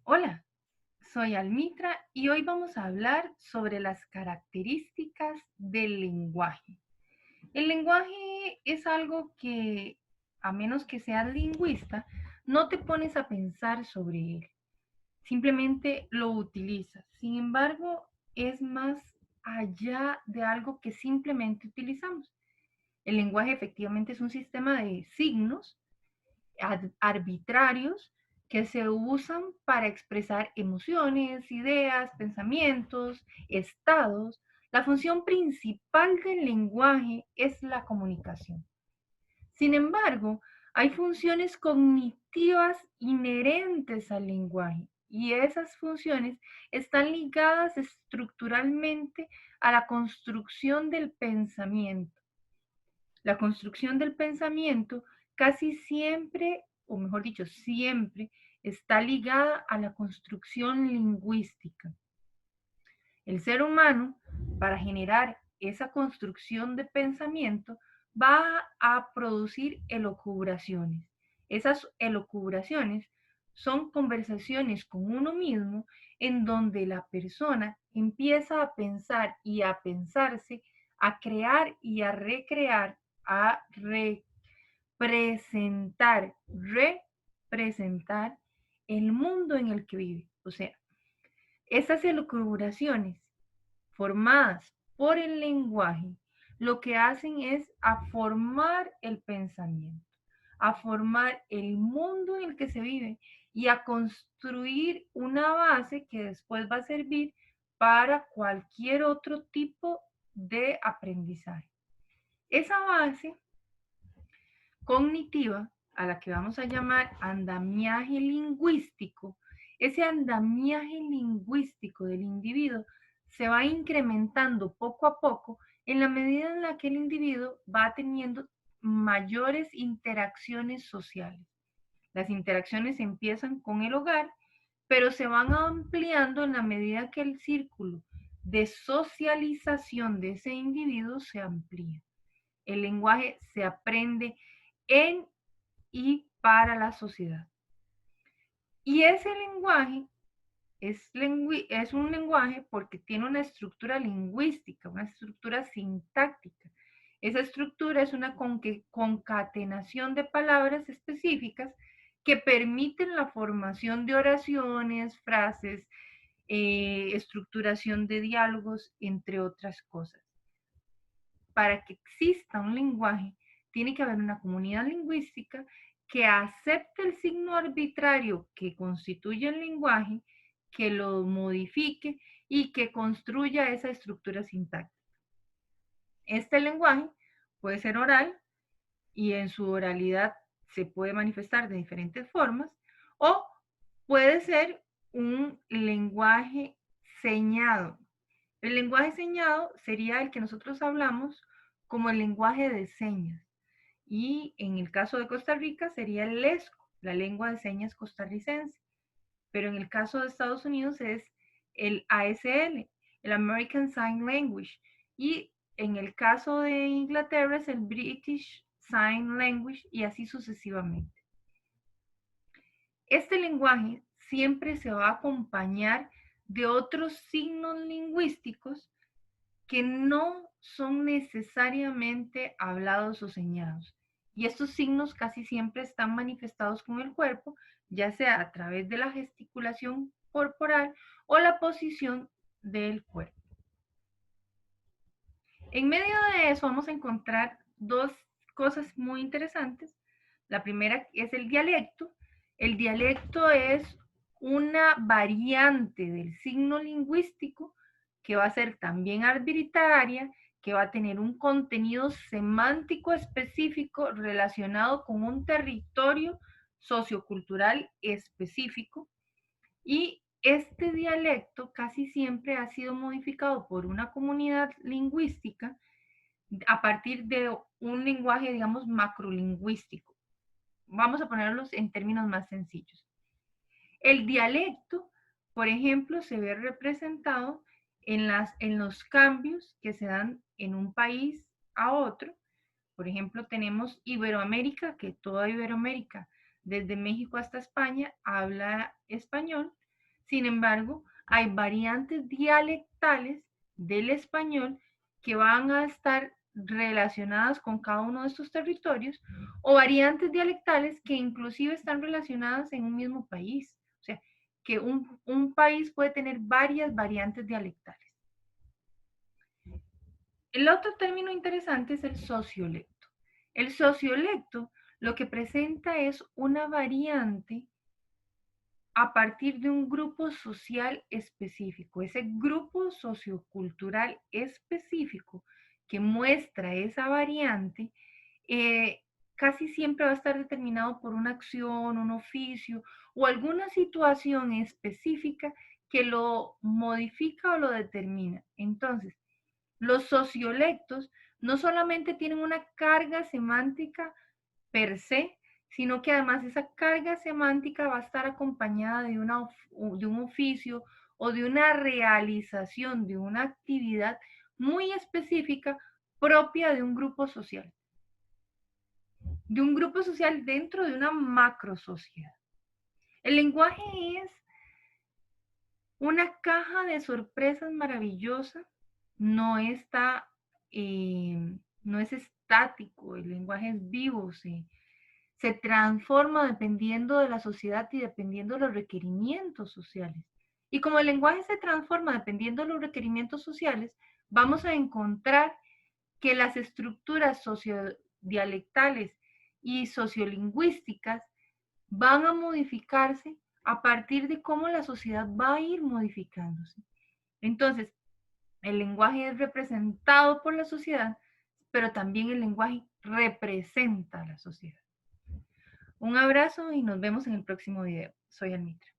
Hola, soy Almitra y hoy vamos a hablar sobre las características del lenguaje. El lenguaje es algo que, a menos que seas lingüista, no te pones a pensar sobre él, simplemente lo utilizas. Sin embargo, es más allá de algo que simplemente utilizamos. El lenguaje efectivamente es un sistema de signos arbitrarios que se usan para expresar emociones, ideas, pensamientos, estados. La función principal del lenguaje es la comunicación. Sin embargo, hay funciones cognitivas inherentes al lenguaje y esas funciones están ligadas estructuralmente a la construcción del pensamiento. La construcción del pensamiento casi siempre, o mejor dicho, siempre está ligada a la construcción lingüística. El ser humano, para generar esa construcción de pensamiento, va a producir elucubraciones. Esas elucubraciones son conversaciones con uno mismo en donde la persona empieza a pensar y a pensarse, a crear y a recrear, a representar el mundo en el que vive. O sea, esas elucubraciones formadas por el lenguaje lo que hacen es a formar el pensamiento, a formar el mundo en el que se vive y a construir una base que después va a servir para cualquier otro tipo de aprendizaje. Esa base cognitiva, a la que vamos a llamar andamiaje lingüístico, ese andamiaje lingüístico del individuo se va incrementando poco a poco en la medida en la que el individuo va teniendo mayores interacciones sociales. Las interacciones empiezan con el hogar, pero se van ampliando en la medida que el círculo de socialización de ese individuo se amplía. El lenguaje se aprende en y para la sociedad. Y ese lenguaje es un lenguaje porque tiene una estructura lingüística, una estructura sintáctica. Esa estructura es una concatenación de palabras específicas que permiten la formación de oraciones, frases, estructuración de diálogos, entre otras cosas. Para que exista un lenguaje, tiene que haber una comunidad lingüística que acepte el signo arbitrario que constituye el lenguaje, que lo modifique y que construya esa estructura sintáctica. Este lenguaje puede ser oral y en su oralidad se puede manifestar de diferentes formas, o puede ser un lenguaje señado. El lenguaje señado sería el que nosotros hablamos como el lenguaje de señas. Y en el caso de Costa Rica sería el LESCO, la lengua de señas costarricense. Pero en el caso de Estados Unidos es el ASL, el American Sign Language. Y en el caso de Inglaterra es el British Sign Language y así sucesivamente. Este lenguaje siempre se va a acompañar de otros signos lingüísticos que no son necesariamente hablados o señados. Y estos signos casi siempre están manifestados con el cuerpo, ya sea a través de la gesticulación corporal o la posición del cuerpo. En medio de eso vamos a encontrar dos cosas muy interesantes. La primera es el dialecto. El dialecto es una variante del signo lingüístico que va a ser también arbitraria, que va a tener un contenido semántico específico relacionado con un territorio sociocultural específico. Y este dialecto casi siempre ha sido modificado por una comunidad lingüística a partir de un lenguaje, digamos, macrolingüístico. Vamos a ponerlos en términos más sencillos. El dialecto, por ejemplo, se ve representado en los cambios que se dan en un país a otro. Por ejemplo, tenemos Iberoamérica, que toda Iberoamérica, desde México hasta España, habla español, Sin embargo, hay variantes dialectales del español que van a estar relacionadas con cada uno de estos territorios o variantes dialectales que inclusive están relacionadas en un mismo país. O sea, que un país puede tener varias variantes dialectales. El otro término interesante es el sociolecto. El sociolecto lo que presenta es una variante a partir de un grupo social específico. Ese grupo sociocultural específico que muestra esa variante eh, casi siempre va a estar determinado por una acción, un oficio o alguna situación específica que lo modifica o lo determina. Entonces, los sociolectos no solamente tienen una carga semántica per se, sino que además esa carga semántica va a estar acompañada de un oficio o de una realización de una actividad muy específica propia de un grupo social, dentro de una macro sociedad. El lenguaje es una caja de sorpresas maravillosa, no está, no es estático, el lenguaje es vivo, se transforma dependiendo de la sociedad y dependiendo de los requerimientos sociales. Y como el lenguaje se transforma dependiendo de los requerimientos sociales, vamos a encontrar que las estructuras sociodialectales y sociolingüísticas van a modificarse a partir de cómo la sociedad va a ir modificándose. Entonces, el lenguaje es representado por la sociedad, pero también el lenguaje representa a la sociedad. Un abrazo y nos vemos en el próximo video. Soy Almitra.